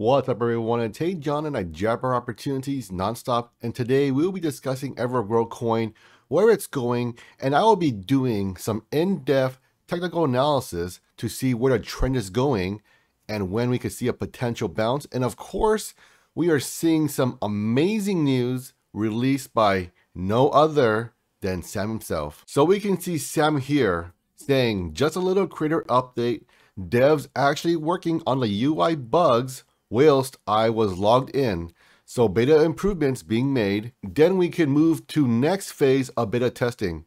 What's up everyone, it's Hey John and I jabber opportunities nonstop, and today we will be discussing Evergrow Coin, where it's going, and I will be doing some in-depth technical analysis to see where the trend is going and when we could see a potential bounce. And of course, we are seeing some amazing news released by no other than Sam himself. So we can see Sam here saying, just a little creator update, devs actually working on the UI bugs whilst I was logged in. So beta improvements being made. Then we can move to next phase of beta testing.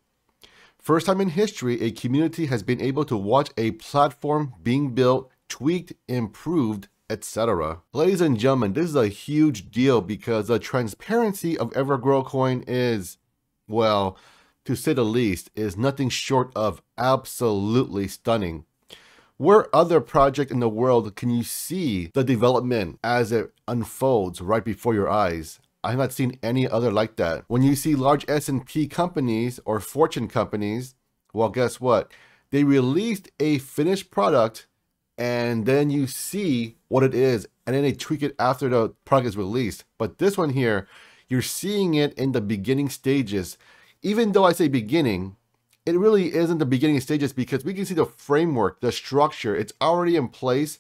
First time in history, a community has been able to watch a platform being built, tweaked, improved, etc. Ladies and gentlemen, this is a huge deal because the transparency of Evergrow Coin is, well, to say the least, is nothing short of absolutely stunning. Where other project in the world can you see the development as it unfolds right before your eyes? I have not seen any other like that. When you see large S&P companies or Fortune companies, well, guess what? They released a finished product and then you see what it is and then they tweak it after the product is released. But this one here, you're seeing it in the beginning stages. Even though I say beginning, it really isn't the beginning stages because we can see the framework, the structure, it's already in place.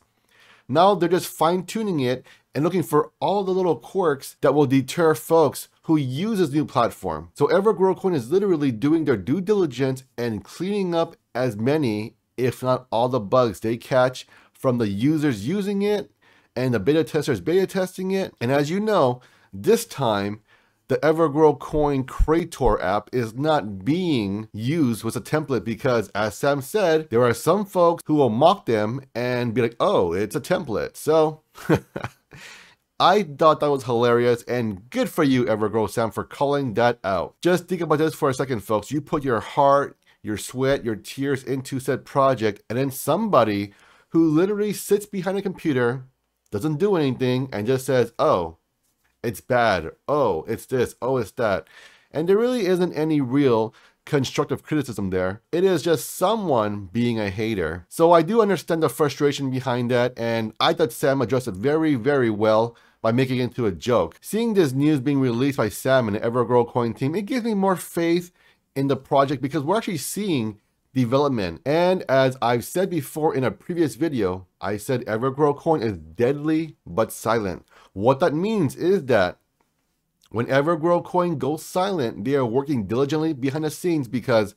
Now they're just fine tuning it and looking for all the little quirks that will deter folks who use this new platform. So Evergrow Coin is literally doing their due diligence and cleaning up as many, if not all the bugs they catch from the users using it and the beta testers beta testing it. And as you know, this time, the Evergrow Coin Creator app is not being used with a template because, as Sam said, there are some folks who will mock them and be like, oh, it's a template. So I thought that was hilarious and good for you, Evergrow Sam, for calling that out. Just think about this for a second, folks. You put your heart, your sweat, your tears into said project, and then somebody who literally sits behind a computer, doesn't do anything, and just says, oh, it's bad, oh, it's this, oh, it's that. And there really isn't any real constructive criticism there. It is just someone being a hater. So I do understand the frustration behind that, and I thought Sam addressed it very, very well by making it into a joke. Seeing this news being released by Sam and the Evergrow Coin team, it gives me more faith in the project because we're actually seeing development. And as I've said before in a previous video, I said Evergrow Coin is deadly but silent. What that means is that when Evergrow Coin goes silent, they are working diligently behind the scenes because,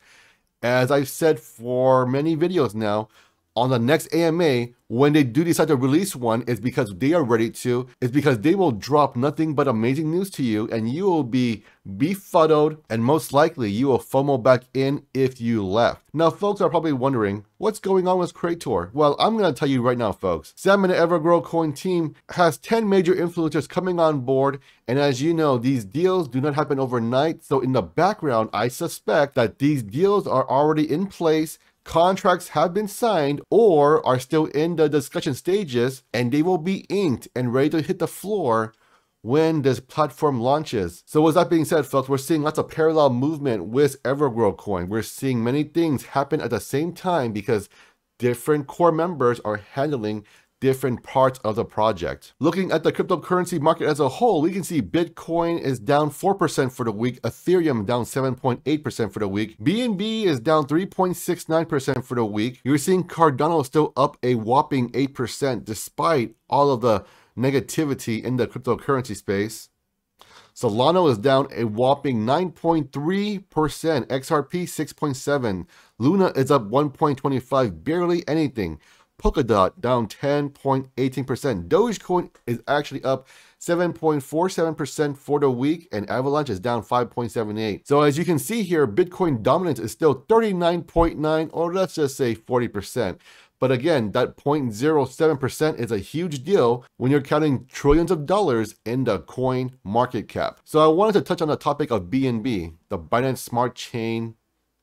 as I've said for many videos now, on the next AMA, when they do decide to release one, it's because they are ready to. It's because they will drop nothing but amazing news to you and you will be befuddled and most likely you will FOMO back in if you left. Now, folks are probably wondering, what's going on with Creator? Well, I'm going to tell you right now, folks. Sam and the Evergrow Coin team has 10 major influencers coming on board. And as you know, these deals do not happen overnight. So in the background, I suspect that these deals are already in place. Contracts have been signed or are still in the discussion stages, and they will be inked and ready to hit the floor when this platform launches. So with that being said, folks, we're seeing lots of parallel movement with Evergrow Coin. We're seeing many things happen at the same time because different core members are handling different parts of the project. Looking at the cryptocurrency market as a whole, we can see Bitcoin is down 4% for the week, Ethereum down 7.8% for the week, BNB is down 3.69% for the week. You're seeing Cardano still up a whopping 8% despite all of the negativity in the cryptocurrency space. Solana is down a whopping 9.3%, XRP 6.7%, Luna is up 1.25%, barely anything. Polkadot down 10.18%. Dogecoin is actually up 7.47% for the week, and Avalanche is down 5.78%. So as you can see here, Bitcoin dominance is still 39.9%, or let's just say 40%. But again, that 0.07% is a huge deal when you're counting trillions of dollars in the coin market cap. So I wanted to touch on the topic of BNB, the Binance Smart Chain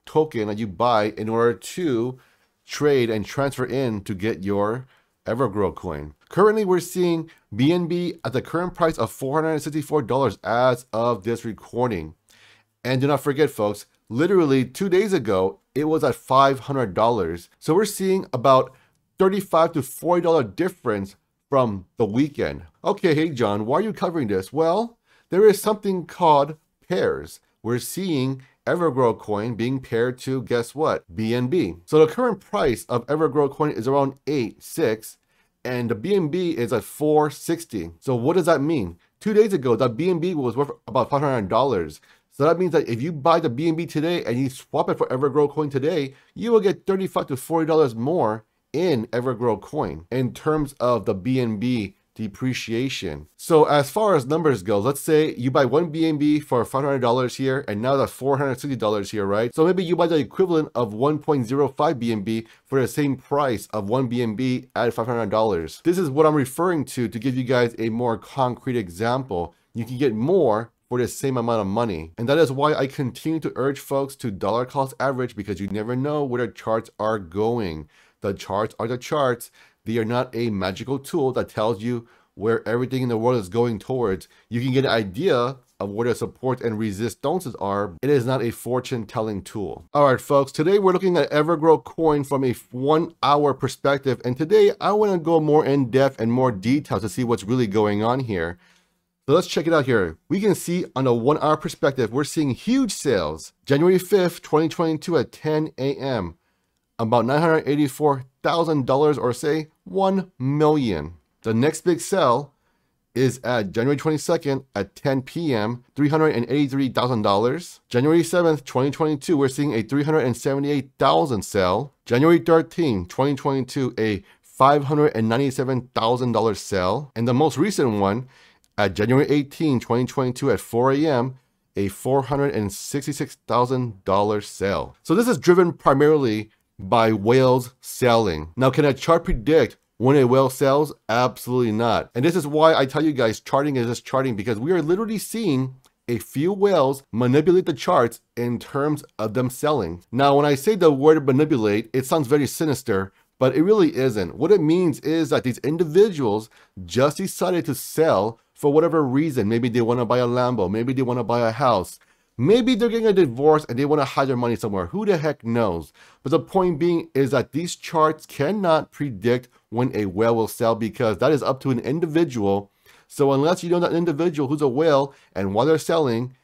token that you buy in order to trade and transfer in to get your Evergrow Coin. Currently, we're seeing BNB at the current price of $464 as of this recording. And do not forget, folks, literally 2 days ago, it was at $500. So we're seeing about $35 to $40 difference from the weekend. Okay, hey John, why are you covering this? Well, there is something called pairs. We're seeing Evergrow coin being paired to, guess what? BNB. So the current price of Evergrow coin is around 8.6 and the BNB is at 4.60. So what does that mean? 2 days ago, the BNB was worth about $500. So that means that if you buy the BNB today and you swap it for Evergrow coin today, you will get $35 to $40 more in Evergrow coin in terms of the BNB depreciation. So as far as numbers go, let's say you buy one BNB for $500 here and now that's $460 here, right? So maybe you buy the equivalent of 1.05 BNB for the same price of one BNB at $500. This is what I'm referring to give you guys a more concrete example. You can get more for the same amount of money. And that is why I continue to urge folks to dollar cost average, because you never know where the charts are going. The charts are the charts. They are not a magical tool that tells you where everything in the world is going towards. You can get an idea of where the support and resistances are. It is not a fortune telling tool. All right, folks, today we're looking at Evergrow coin from a 1 hour perspective. And today I want to go more in depth and more detail to see what's really going on here. So let's check it out here. We can see on a 1 hour perspective, we're seeing huge sales. January 5th, 2022 at 10 a.m. About $984,000 or say 1 million. The next big sell is at January 22nd at 10 p.m. $383,000. January 7th, 2022, we're seeing a $378,000 sell. January 13th, 2022, a $597,000 sell. And the most recent one at January 18, 2022 at 4 a.m., a $466,000 sell. So this is driven primarily by whales selling. Now, can a chart predict when a whale sells? Absolutely not. And this is why I tell you guys charting is just charting, because we are literally seeing a few whales manipulate the charts in terms of them selling. Now, when I say the word manipulate, it sounds very sinister, but it really isn't. What it means is that these individuals just decided to sell for whatever reason. Maybe they want to buy a Lambo, maybe they want to buy a house, maybe they're getting a divorce and they want to hide their money somewhere. Who the heck knows? But the point being is that these charts cannot predict when a whale will sell, because that is up to an individual. So unless you know that individual who's a whale and why they're selling,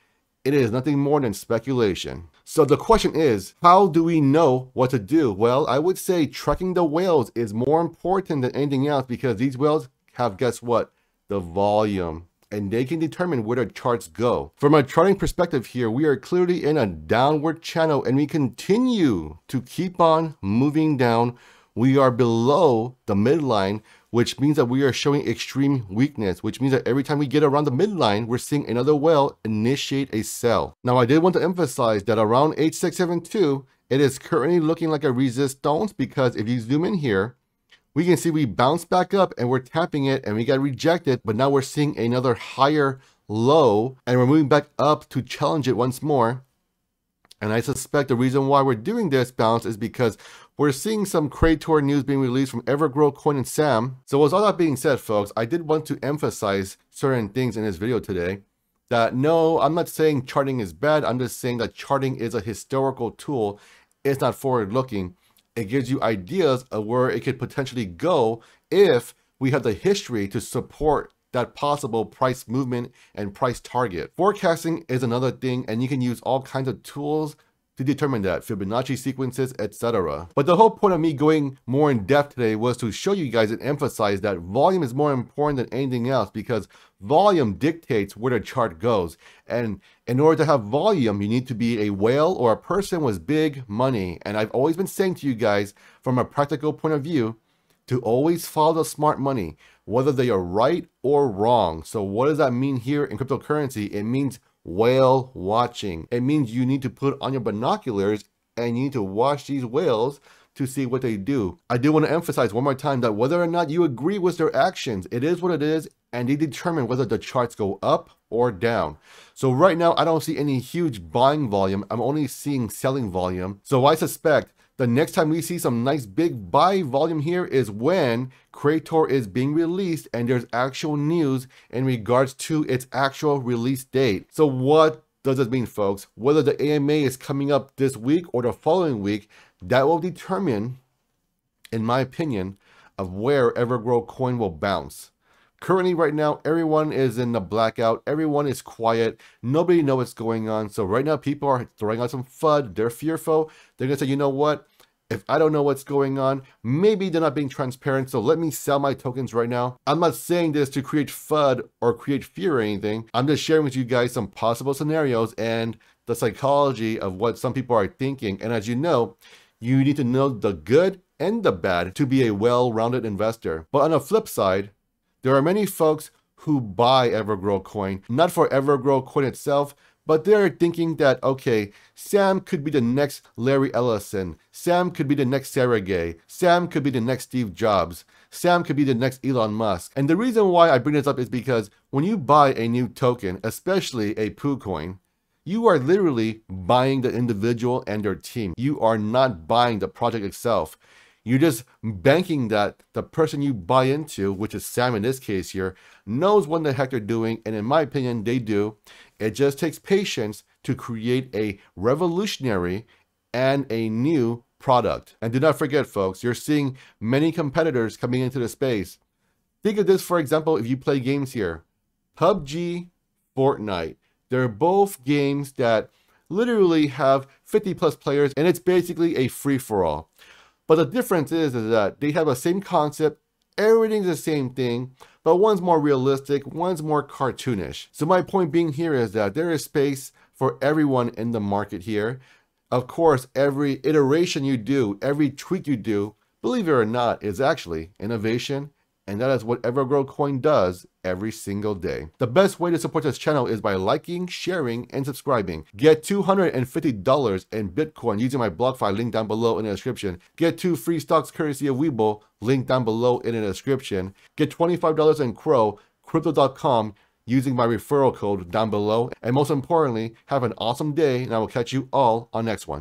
it is nothing more than speculation. So the question is, how do we know what to do? Well, I would say tracking the whales is more important than anything else, because these whales have, guess what? The volume. And they can determine where the charts go. From a charting perspective here, we are clearly in a downward channel and we continue to keep on moving down. We are below the midline, which means that we are showing extreme weakness, which means that every time we get around the midline, we're seeing another whale initiate a sell. Now, I did want to emphasize that around 8672, it is currently looking like a resistance, because if you zoom in here, we can see we bounce back up and we're tapping it and we got rejected, but now we're seeing another higher low and we're moving back up to challenge it once more. And I suspect the reason why we're doing this bounce is because we're seeing some Creator news being released from Evergrow Coin and Sam. So with all that being said, folks, I did want to emphasize certain things in this video today. That no, I'm not saying charting is bad. I'm just saying that charting is a historical tool. It's not forward looking. It gives you ideas of where it could potentially go if we have the history to support that possible price movement and price target. Forecasting is another thing, and you can use all kinds of tools to determine that, Fibonacci sequences, etc. But the whole point of me going more in depth today was to show you guys and emphasize that volume is more important than anything else, because volume dictates where the chart goes. And in order to have volume, you need to be a whale or a person with big money. And I've always been saying to you guys, from a practical point of view, to always follow the smart money, whether they are right or wrong. So what does that mean here in cryptocurrency? It means whale watching. It means you need to put on your binoculars and you need to watch these whales to see what they do. I do want to emphasize one more time that whether or not you agree with their actions, it is what it is, and they determine whether the charts go up or down. So right now, I don't see any huge buying volume. I'm only seeing selling volume. So I suspect the next time we see some nice big buy volume here is when Creator is being released and there's actual news in regards to its actual release date. So what does this mean, folks? Whether the AMA is coming up this week or the following week, that will determine, in my opinion, of where Evergrow coin will bounce. Currently, right now, everyone is in the blackout. Everyone is quiet. Nobody knows what's going on. So right now, people are throwing out some FUD. They're fearful. They're going to say, you know what? If I don't know what's going on, maybe they're not being transparent. So let me sell my tokens right now. I'm not saying this to create FUD or create fear or anything. I'm just sharing with you guys some possible scenarios and the psychology of what some people are thinking. And as you know, you need to know the good and the bad to be a well-rounded investor. But on the flip side, there are many folks who buy Evergrow coin, not for Evergrow coin itself, but they're thinking that, okay, Sam could be the next Larry Ellison. Sam could be the next Sergey. Sam could be the next Steve Jobs. Sam could be the next Elon Musk. And the reason why I bring this up is because when you buy a new token, especially a KuCoin, you are literally buying the individual and their team. You are not buying the project itself. You're just banking that the person you buy into, which is Sam in this case here, knows what the heck they're doing. And in my opinion, they do. It just takes patience to create a revolutionary and a new product. And do not forget, folks, you're seeing many competitors coming into the space. Think of this, for example, if you play games here. PUBG, Fortnite. They're both games that literally have 50 plus players, and it's basically a free-for-all. But the difference is that they have the same concept, everything's the same thing, but one's more realistic, one's more cartoonish. So my point being here is that there is space for everyone in the market here. Of course, every iteration you do, every tweak you do, believe it or not, is actually innovation. And that is what Evergrow coin does every single day. The best way to support this channel is by liking, sharing, and subscribing. Get $250 in Bitcoin using my BlockFi link down below in the description. Get 2 free stocks courtesy of WEBULL, link down below in the description. Get $25 in Crow, crypto.com, using my referral code down below. And most importantly, have an awesome day, and I will catch you all on next one.